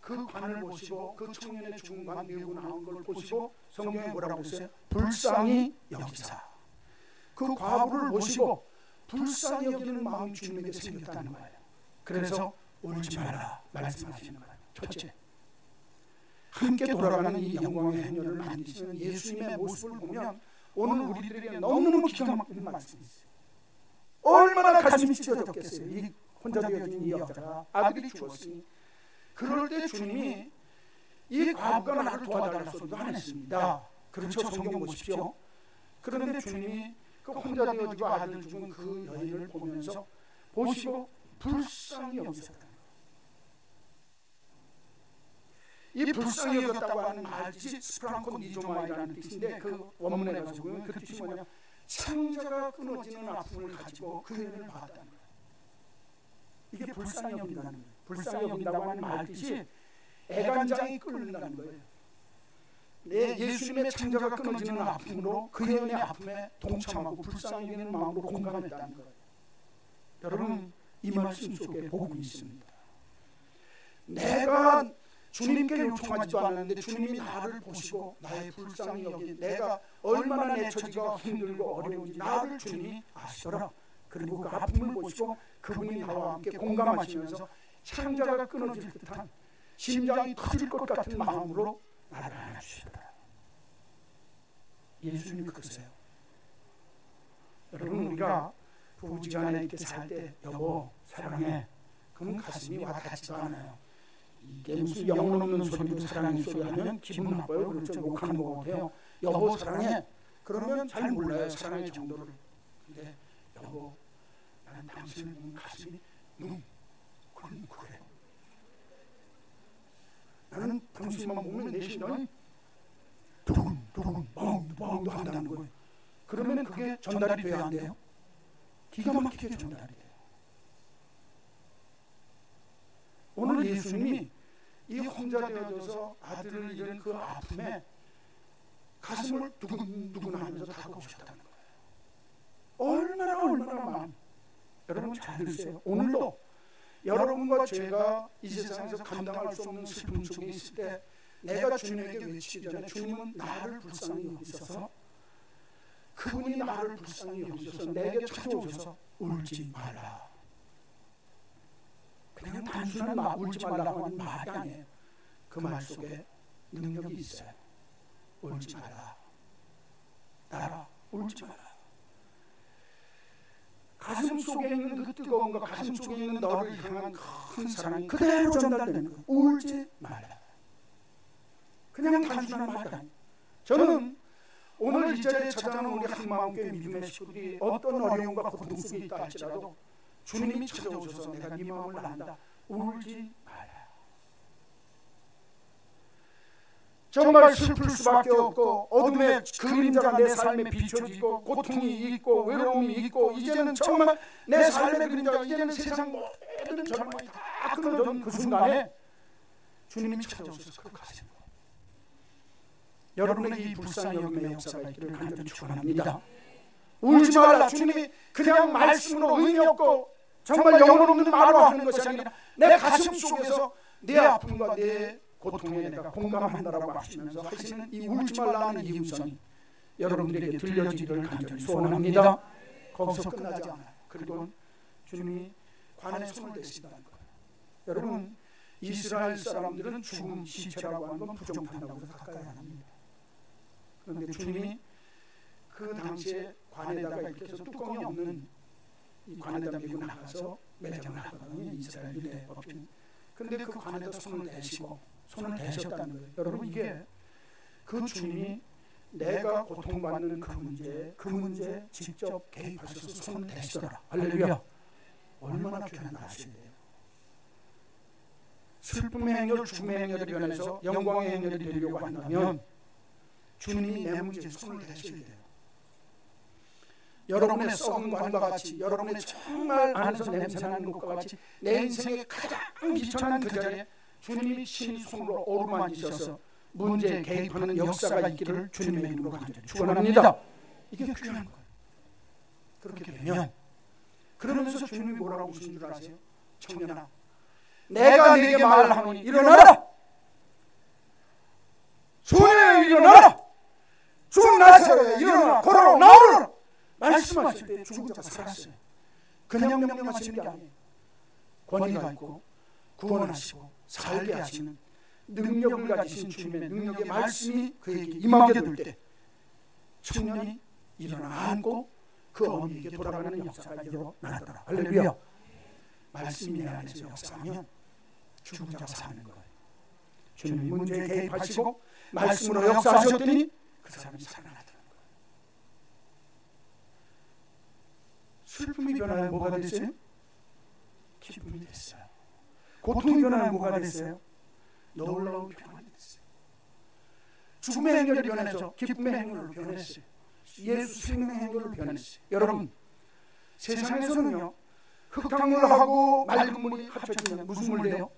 A: 그 관을 보시고 그 청년의 죽은 관 메고 나온 걸 보시고 성경에 뭐라고 했어요? 불쌍히 여기사. 그 과부를 보시고 불쌍히 여기는 마음이 주님에게 생겼다는 거예요. 그래서 울지 말라 말씀하시는 거예요. 첫째, 함께 돌아가는 이 영광의 행렬을 만드시는 예수님의 모습을 보면 오늘 우리들에게 너무너무 기가 막히는 말씀이 있어요. 얼마나 가슴이 찢어졌겠어요. 이 혼자 되어진 이 여자가 아들이 죽었으니 그럴 때 주님이 이 과부가 나를 도와달라 소리도 안 했습니다. 그렇죠. 성경 보십시오. 그런데 주님이 그 혼자 되어지고 아들 죽은 그 여인을 보면서 보시고 불쌍히 여기셨다. 이 불쌍히 여겼다고 하는 말뜻이 스프랑콘 니조마이라는 뜻인데 그 원문에 가서 보면 그 뜻이 뭐냐? 창자가 끊어지는 아픔을 가지고 그 여인을 봤다는 거예요. 이게 불쌍히 여긴다는 거예요. 불쌍히 여긴다고 하는 말뜻이 애간장이 끓는다는 거예요. 내 예수님의 창자가 끊어지는 아픔으로 그 여인의 아픔에 동참하고 불쌍히 여기는 마음으로 공감했다는 거예요. 여러분 이 말씀 속에 복음이 있습니다. 내가 주님께 요청하지도 않았는데 주님이 나를 보시고 나의 불쌍히 여기 내가 얼마나 내 처지가 힘들고 어려운지 나를 주님이 아시더라. 그리고 그 아픔을 보시고 그분이 나와 함께 공감하시면서 창자가 끊어질 듯한 심장이 터질 것 같은 마음으로 나를 안아주시더라. 예수님이 그러세요. 여러분 우리가 부부지간에 이렇게 살 때 여보 사랑해 그럼 가슴이 와닿지도 않아요. 이게 무슨 영혼 없는 소리로 사랑의 소리 하면 기분 나빠요. 그렇죠. 욕하는 것 같아요. 여보 사랑해 그러면 잘 몰라요, 사랑의 정도를. 근데 여보, 나는 당신을 보면 가슴이 뭉클해. 나는 당신만 보면 내 심장이 두근두근 뻥뻥 한다는 거예요. 그러면 그게 전달이 돼야 안 돼요? 기가 막히게 전달이 돼요. 오늘 예수님이 이 혼자 되어져서 아들을 잃은 그 아픔에 가슴을 두근두근 하면서 다가오셨다는 거예요. 얼마나 마음. 여러분 잘 들으세요. 오늘도 여러분과 제가 이 세상에서 감당할 수 없는 슬픔 속에 있을 때 내가 주님에게 외치기 전에 주님은 나를 불쌍히 여기셔서, 그분이 나를 불쌍히 여기셔서 내게 찾아오셔서 울지 말라. 그냥 단순한 울지 말라고 하는 말이 아니에요. 그 말 속에 능력이 있어요. 울지 말라. 나라, 울지 마라. 가슴 속에 있는 그 뜨거움과 가슴 속에 있는 너를 향한 큰 사랑이 그대로 전달되는 거예요. 울지 말라. 그냥 단순한 말이 아니에요. 저는 오늘 이 자리에 찾아오는 우리 한마음교회 믿음의 식구들이 어떤 어려움과 고통 속에 있다 할지라도 주님이 찾아오셔서 내가 네 마음을 안다. 울지 마라. 정말 슬플 수밖에 없고 어둠의 그림자가 내 삶에 비춰지고 고통이 있고 외로움이 있고 이제는 정말 내 삶의 그림자가 이제는 세상 모든 절망이 다 끊어진 그 순간에 주님이 찾아오셔서 그걸 가시는 거예요. 여러분에게 이 불쌍히 여김의 역사가 있기를 간절히 축원합니다. 울지 말라. 주님이 그냥 말씀으로 의미 없고 정말 영혼 없는 말로 하는 것이 아니라 내 가슴 속에서 내 아픔과 내 고통에 내가 공감한다라고 하시면서 하시는 이 울지 말라는 이 음성이 여러분들에게 들려지기를 간절히 소원합니다. 거기서 끝나지 않아요. 그리고 주님이 관에 손을 대신다는 거예요. 여러분, 이스라엘 사람들은 죽은 시체라고 하는 건 부정한다고 해서 가까이 안 합니다. 그런데 주님이 그 당시에 관에다가 이렇게 해서 뚜껑이 없는 이 관에다 밀고 나가서 매장을 하거든요. 이스라엘 유대 법인. 근데 그 관에다 손을 대셨다는 거예요. 여러분, 이게 그 주님이 내가 고통받는 그 문제에 직접 개입하셔서 손을 대시더라. 할렐루야. 얼마나 귀한 아시네요. 슬픔의 행렬, 죽음의 행렬이 변해서 영광의 행렬이 되려고 한다면 주님이 내 문제에 손을 대셔야 돼요. 여러분의 썩은 관과 같이, 여러분의 정말 안에서 냄새나는 것과 같이 내 인생의 가장 비천한 그 자리에 주님이 친히 손으로 어루만지셔서 문제에 개입하는 역사가 있기를 주님의 이름으로 간절히 축원합니다. 이게 귀한 거예요. 그렇게 되면, 그러면서 주님이 뭐라고 하신 줄 아세요? 청년아, 내가 네게 말하노니 일어나라. 소년아, 일어나라. 죽은 나사로야, 일어나, 걸어라, 나오라. 말씀하실 때 죽은 자가 살았어요. 그냥 명령하시는 게 아니에요. 권위가 있고 구원하시고 살게 하시는 능력을 가지신 주님의 능력의 말씀이 그에게 임하게 될 때 청년이 일어나 앉고 그 어미에게 돌아가는 역사가 일어나더라. 할렐루야. 말씀이 내 안에서 역사하면 죽은 자가 사는 거예요. 주님이 문제에 개입하시고 말씀으로 역사하셨더니 그 사람이 살아나더라. 슬픔이 변하여 뭐가 됐어요? 기쁨이 됐어요. 고통이 변하여 뭐가 됐어요? 놀라운 평안이 됐어요. 죽음의 행렬이 변해서 기쁨의 행렬로 변했어요. 예수 생명의 행렬로 변했어요. 여러분, 세상에서는요, 흙탕물하고 맑은 물이 합쳐지면 무슨 물 돼요?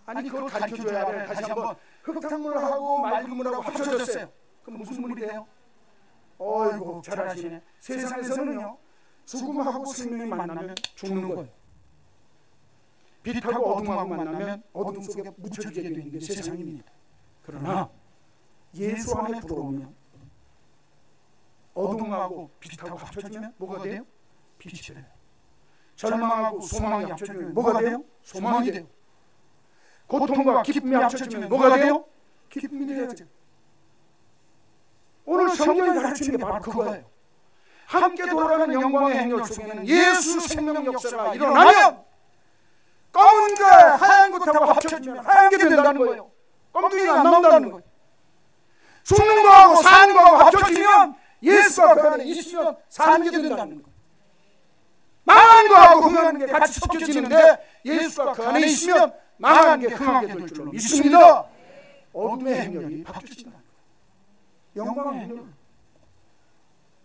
A: 아니, 그걸 가르쳐줘야 돼요. 다시 한번. 흙탕물하고 맑은 물하고 합쳐졌어요. 그럼 무슨 물이 돼요? 어이구, 잘 아시네. 세상에서는요, 죽음하고 생명이 만나면 죽는 거예요. 빛하고 어둠하고 만나면 어둠 속에 묻혀지게 되는 게 세상입니다. 그러나 예수 안에 들어오면 어둠하고 빛하고 합쳐지면 뭐가 돼요? 빛이 돼요. 절망하고 소망이 합쳐지면 뭐가 돼요? 소망이 돼요. 고통과 기쁨이 합쳐지면 뭐가 돼요? 기쁨이 되어져. 오늘 성경이 가르치는 게 바로 그거예요. 함께 돌아가는 영광의 행렬 속에는 예수 생명 역사가 일어나면 검은 게 하얀 것하고 합쳐지면 하얀 게 된다는 거예요. 검둥이가 안 나온다는 거예요.
B: 죽는 거하고 사는 거하고 합쳐지면 예수가 그 안에 있으면 사는 게 된다는 거예요. 망한 거하고 흥하는 게 같이 섞여지는데 예수가 그 안에 있으면 망한 게 흥하게 될 줄로 믿습니다. 어둠의 행렬이 바뀌어진다. 영광의 행렬.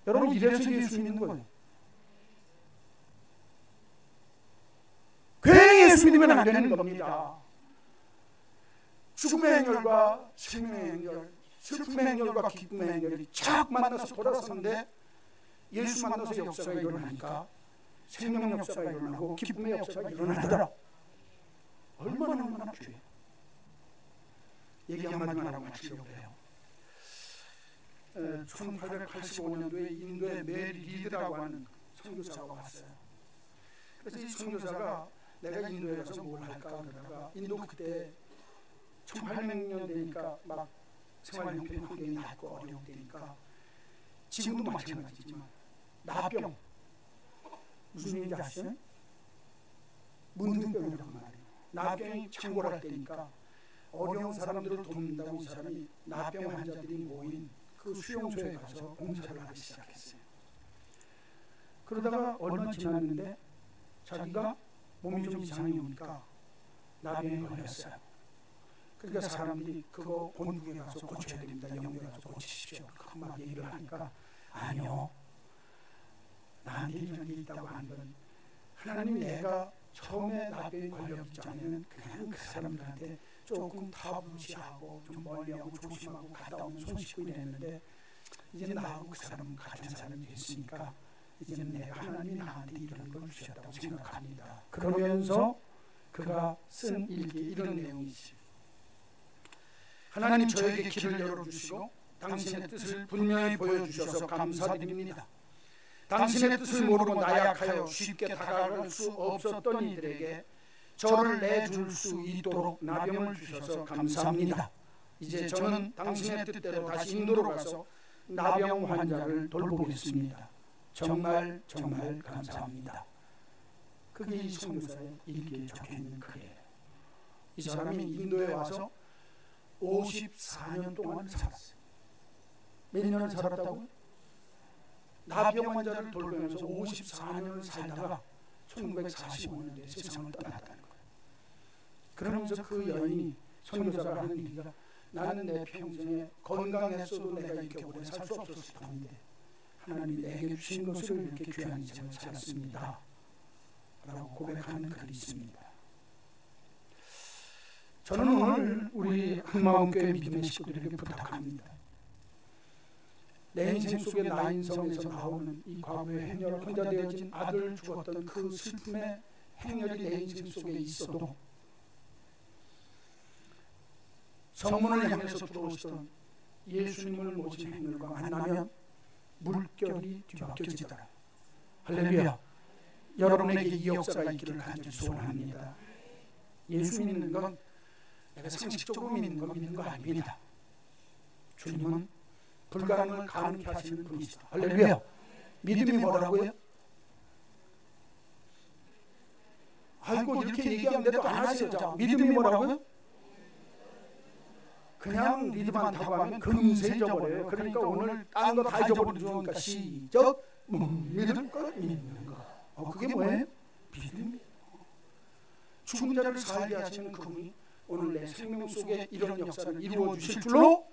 B: 여러분 이래서 예수 믿는 거예요. 괜히 예수 믿으면 안 되는 겁니다. 죽음의 행렬과 생명의 행렬, 슬픔의 행렬과 기쁨의 행렬이 착 만나서 돌아서는데 예수 만나서 역사가 일어나니까 생명 역사가 일어나고 기쁨의 역사가 일어나더라. 얼마나 귀해요. 얘기 한마디만 하고 마치려고 해요. 1885년도에 인도의 메리 리드라고 하는 선교사가 왔어요. 그래서 이 선교사가 내가 인도에 가서 뭘 할까 그러다가 인도 그때 1800년 되니까 막 생활 형편 환경이 낮고 어려울 때니까 지금도 마찬가지지만 나병 무슨 얘기인지 아시죠? 문둥병이란 말이에요. 나병이 창궐할 때니까 어려운 사람들을 돕는다고 이 사람이 나병 환자들이 모인 그 수용소에 가서 봉사를 하기 시작했어요. 그러다가 얼마 지났는데 자기가 몸이 좀 이상이 오니까 나병에 걸렸어요. 그러니까 사람들이 그거 본국에 가서 고쳐야 됩니다. 영국에 가서 고치십시오. 막 얘기를 하니까 아니요. 나한테 이런 게 있다고 한 건 하나님이 내가 처음에 나병에 걸렸기 전에는 그냥 그 사람들한테 조금 타부시하고 좀 멀리하고 조심하고 갔다 오면 손 씻고 이랬는데 이제 나하고 그 사람은 같은 사람이 됐으니까 이제는 내가 하나님이 나한테 이런 걸 주셨다고 생각합니다. 그러면서 그가 쓴 일기 이런 내용이지. 하나님 저에게 길을 열어주시고 당신의 뜻을 분명히 보여주셔서 감사드립니다. 당신의 뜻을 모르고 나약하여 쉽게 다가갈 수 없었던 이들에게 저를 내줄 수 있도록 나병을 주셔서 감사합니다. 이제 저는 당신의 뜻대로 다시 인도로 가서 나병 환자를 돌보겠습니다. 정말 감사합니다. 그게 이 선교사의 일기에 적혀있는 글이에요. 이 사람이 인도에 와서 54년 동안 살았어요. 몇 년을 살았다고요? 나병 환자를 돌보면서 54년을 살다가 1945년도에 세상을 떠났다는 거예요. 그러면서 그 여인이 선교사가 하는 얘기가 나는 내 평생에 건강했어도 내가 이렇게 오래 살 수 없었을 텐데 하나님이 내게 주신 것을 이렇게 귀한 인생을 살았습니다 라고 고백하는 글이 있습니다. 저는 오늘 우리 한마음교회 믿음의 식구들에게 부탁합니다. 내 인생 속에 나인성에서 나오는 이 과거의 행렬, 혼자 되어진 아들 죽었던 그 슬픔의 행렬이 내 인생 속에 있어도 성문을 향해서 들어오시던 예수님을 모신 행렬과 만나면 물결이 뒤바뀌어지더라. 할렐루야. 여러분에게 이 역사가 있기를 간절히 소원합니다. 예수 믿는 건 내가 상식적으로 믿는 거 아닙니다. 주님은 불가능을 가능케 하시는 분이시다. 할렐루야. 믿음이 뭐라고요? 아이고 이렇게 얘기하는데도 안 하세요. 자, 믿음이 뭐라고요? 그냥 믿음만 타고 하면 금세 잊어버려요. 그러니까 오늘 딴 거 다 잊어버리니까 시작. 믿을 걸 믿는 거. 그게 뭐예요? 믿음이에요. 죽은 자를 살게 하시는 그분이 오늘 내 생명 속에 이런 역사를 이루어 주실 줄로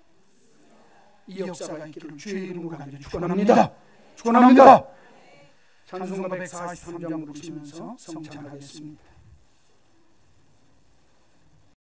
B: 이 역사가 있기를 주의 이름으로 간절히 축원합니다. 축원합니다. 찬송가 143장 부르시면서 성찬하겠습니다.